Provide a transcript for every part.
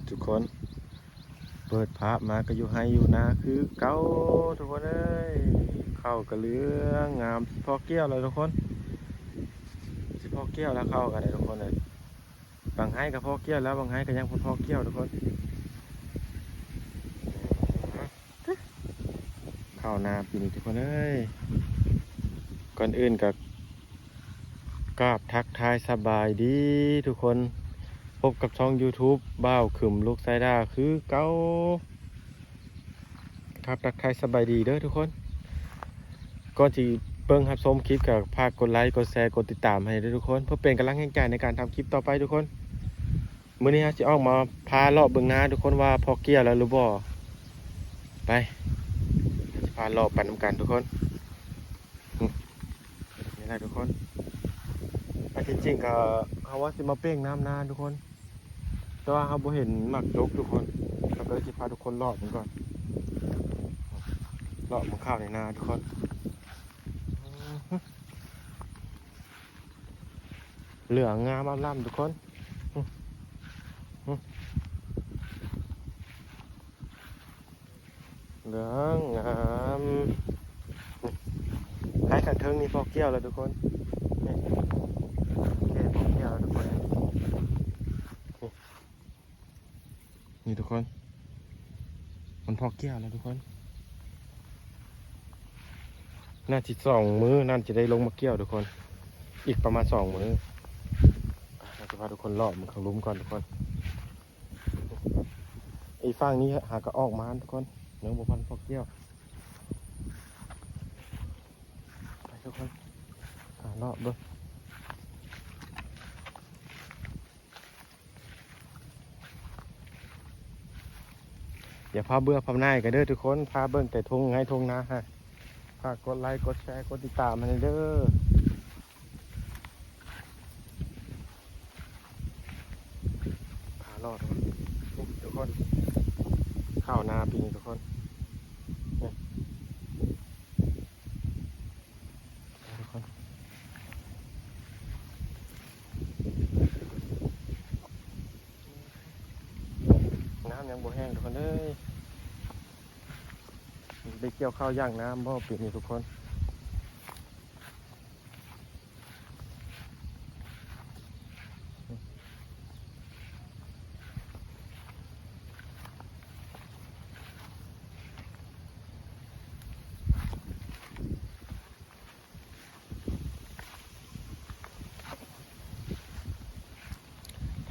ทุกคนเปิดภาพมาก็อยู่ให้อยู่นะคือเก้าทุกคนเอ้ยเข้ากระเลืองงามพอเกี้ยวเลยทุกคนสิพอเกี้ยวแล้วเข้ากันเลยทุกคนเลยบางให้กับพอเกี้ยวแล้วบางให้ก็ยังพอเกี้ยวทุกคนเข้านาปีนี้ทุกคนเอ้ยก่อนอื่นกับกราบทักทายสบายดีทุกคนพบกับช่อง YouTube บ้าวขึมลูกไซด้าคือเก้าครับทักทายสบายดีเด้อทุกคนก่อนที่เบิ่งครับชมคลิปกับฝากกดไลค์กดแชร์กดติดตามให้ด้วยทุกคนเพื่อเป็นกำลังใจในการทำคลิปต่อไปทุกคนมื้อนี้จะออกมาพาเลาะเบิ่งนาทุกคนว่าพอเกี่ยวแล้วหรือบ่ไปจะพาเลาะไปนำกันทุกคนนี่แหละทุกคนจริงๆก็เขาว่าสิมาเป้งน้ำนาทุกคนแต่ว่าเขาบ่เห็นหมักจกทุกคนเราก็เลยจะพาทุกคนเลาะมันก่อนเลาะมันข้าวในนาทุกคนเหลืองงามล่ำทุกคนเหลืองงามให้ขันเทิงนี่พอเกี่ยวแล้วทุกคนนี่แค่พอเกี่ยวแล้วทุกคนนี่ทุกคนมันพอเกี่ยวแล้วทุกคนน่าจะ2 มื้อนั่นจะได้ลงมาเกี่ยวทุกคนอีกประมาณ2 มื้อเราจะพาทุกคนรอบมันเขาลุ้มก่อนทุกคนไอ้ฟางนี้หากระออกมาทุกคนเนื้อบุพันพอเกี่ยวไปทุกคนรอบเบิ้งอย่าพาเบื่อพาหน้ากันเด้อทุกคนพาเบิ้งแต่ทงให้ทงนะฮะฝากกดไลค์กดแชร์กดติดตามมันเด้อพารอดทุกคนข้าวนาปีนี้ทุกคนทุกคนน้ำยังบ่แห้งทุกคนเด้ยได้เกี่ยวข้าวย่างน้ำบ่ปีนี้ทุกคน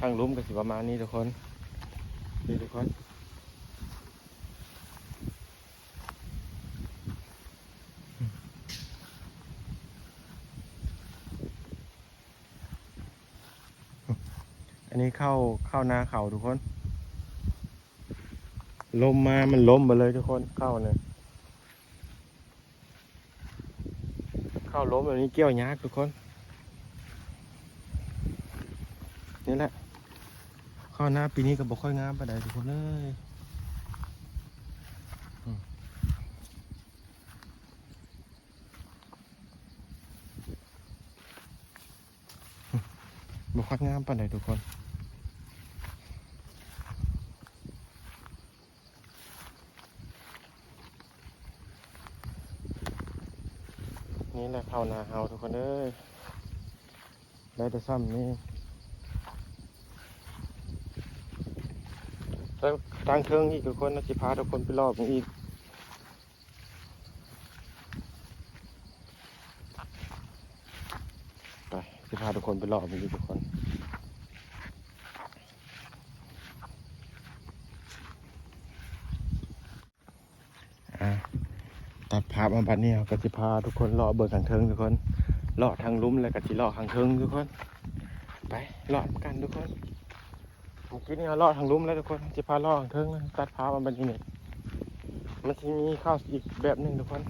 ทางลุ้มก็สิประมาณนี้ทุกคนนี่ทุกคนอันนี้เข้านาเขาทุกคนลมมามันล้มไปเลยทุกคนเข้าเนี่ยเข้าล้มแบบนี้เกี่ยวยากทุกคนนี่แหละข้าวหน้าปีนี้ก็บ่ค่อยงามปานใดทุกคนเลยบ่ค่อยงามปานใดทุกคนนี่แหละข้าวนาเฮาทุกคนเลยได้แต่ซ้ำนี่แล้วทางเทิงอีกทุกคนนะสิพาทุกคนไปรอบอีกไปสิพาทุกคนไปรอบอีกทุกคนตัดภาพมาบัดนี้ก็สิพาทุกคนเลาะเบิกทางเทิงทุกคนเลาะทางลุ้มแล้วก็สิเลาะทางเทิงทุกคนไปเลาะกันทุกคนเมื่อกี้นี่เลาะทางลุ้มแล้วทุกคนสิพาเลาะทางเทิงตัดภาพมาบัดนี้นี่มันจะมีข้าวอีกแบบหนึ่งทุกคน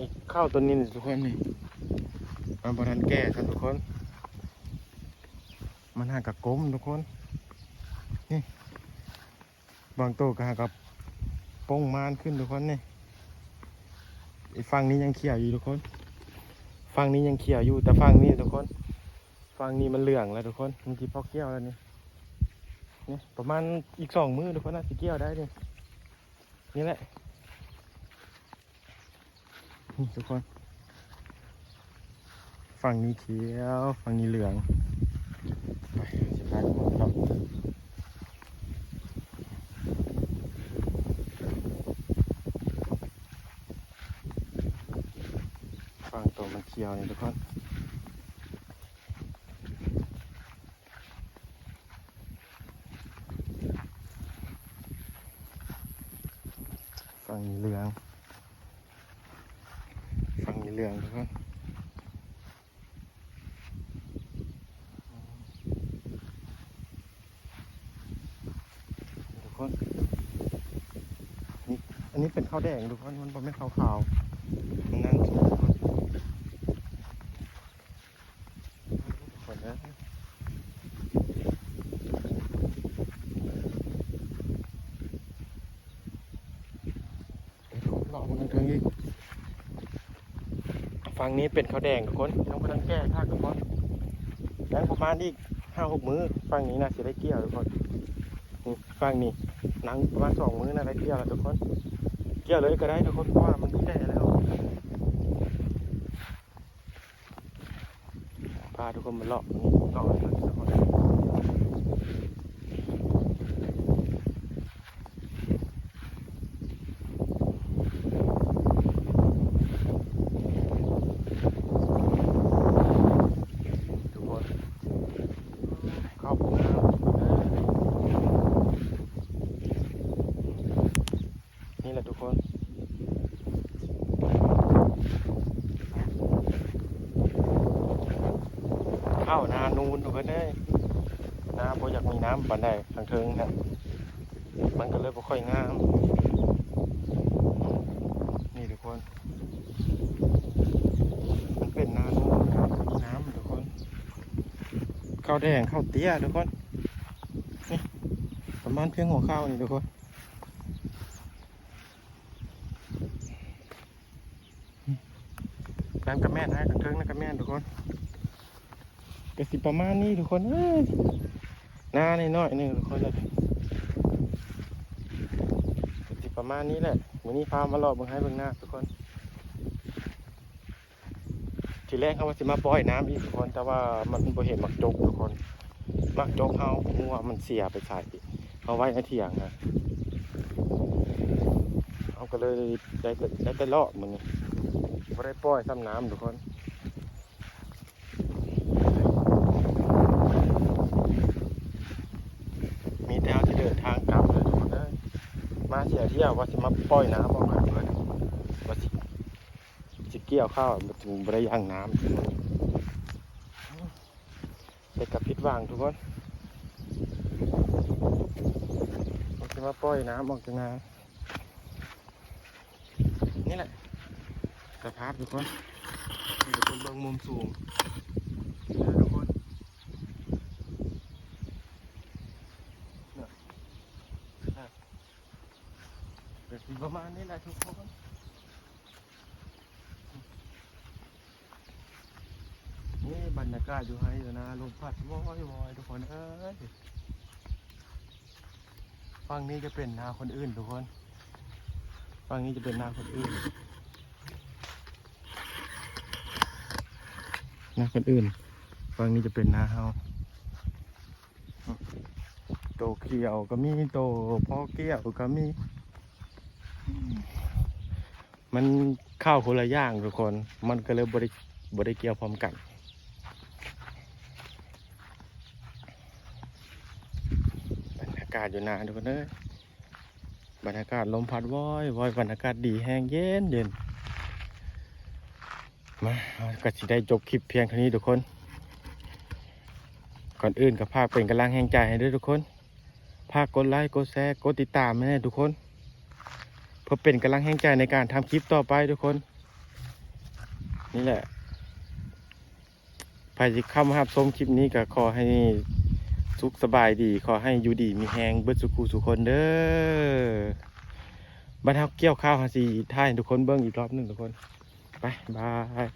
อีกข้าวตัวนี้ทุกคนนี่มันบรันแก่ครับทุกคนมันห่างกับก้มทุกคนนี่บางตัวก็ห่างกับปงมานขึ้นทุกคนนี่ฝั่งนี้ยังเขียวอยู่ทุกคนฝั่งนี้ยังเขียวอยู่แต่ฝั่งนี้ทุกคนฝั่งนี้มันเหลืองแล้วทุกคนมันที่พอเกี้ยวแล้วนี่ นี่ประมาณอีก2 มื้อทุกคนน่าจะเกี่ยวได้นี่นี่แหละนี่ทุกคนฝั่งนี้เขียวฝั่งนี้เหลืองไปสิพาทุกคนครับฝั่งตัวมันเขียวนี่ทุกคนฝั่งนี้เหลืองฝั่งนี้เหลืองทุกคนทุกคนนี่อันนี้เป็นข้าวแดงทุกคนมันไม่ขาวๆมันนั่นทุกคนทุกคนนะหลอกมันทั้งนี้ฝั่งนี้เป็นข้าวแดงทุกคนต้องไปทั้งแก้ท่าทุกคนแล้วประมาณอีก5-6 มื้อฝั่งนี้นะจะได้เกี่ยวทุกคนฝั่งนี้หนังประมาณ2 มื้อนะได้เกี่ยวแล้วทุกคนเกี่ยวเลยก็ได้ทุกคนเพราะว่ามันแก่แล้วพาทุกคนมาเลาะเลยทุกคนเข้าผมนี่แหละทุกคนเข้านานูนทุกคนได้นาพออยากมีน้ำปันได้ทางเทิงนะมันก็เลยไม่ค่อยงามนี่ทุกคนมันเป็นนานูนมีน้ำทุกคนข้าวแดงข้าวเตี้ยทุกคนนี่ประมาณเพียงหัวข้าวนี่ทุกคนน้ำกระแม่นให้ทางเทิงนะกระแม่นทุกคนกระสิประมาณนี้ทุกคนหน้าในน้อยนึงทุกคนเลยกระสิประมาณนี้แหละวันนี้พามาหลอกเบิ่งให้เบิ่งหน้าทุกคนทีแรกเขาว่าจะมาปล่อยน้ำอีกทุกคนแต่ว่ามันบ่เห็นมักจกทุกคนมักจกเขาหัวมันเสียไปใส่เอาไว้ในเถียงนะเขาก็เลยได้แต่เลาะมันไม่ได้ปล่อยซ้ำน้ำทุกคนมีแถวที่เดินทางกลับเลยทุกคนเลยมาเสียเที่ยวว่าจะมาปล่อยน้ำออกมาเลยว่าจะเกี่ยวข้าวมาถึงบริยางน้ำไปกับพิษวางทุกคนว่าจะมาปล่อยน้ำออกจากนานี่แหละสภาพทุกคนทุกคนเบิ่งมุมสูงทุกคนเป็นประมาณนี้แหละทุกคนนี่บรรยากาศอยู่ให้อยู่นะลมพัดวอยทุกคนฝั่งนี้จะเป็นนาคนอื่นทุกคนฝั่งนี้จะเป็นนาคนอื่นนาคนอื่นฝั่งนี้จะเป็นนาเฮาโตเขียวก็มีโตพ่อเกี้ยวก็มีมันข้าวคนละอย่างทุกคนมันก็เลยบริเกี่ยวพร้อมกันบรรยากาศอยู่นานทุกคนบรรยากาศลมพัดวอยบรรยากาศดีแห้งเย็นมาก็จะได้จบคลิปเพียงเท่านี้ทุกคนก่อนอื่นก็ฝากเป็นกำลังแห่งใจให้ด้วยทุกคนฝากกดไลค์กดแชร์กดติดตามให้ทุกคนเพื่อเป็นกำลังแห่งใจในการทำคลิปต่อไปทุกคนนี่แหละใครที่เข้ามารับชมคลิปนี้ก็ขอให้สุขสบายดีขอให้อยู่ดีมีแหงเบิดสุขุสุคนเด้อบรรทัดเกี่ยวข้าวหาสีท่ายทุกคนเบิ้งอีกรอบหนึ่งทุกคนไปบาย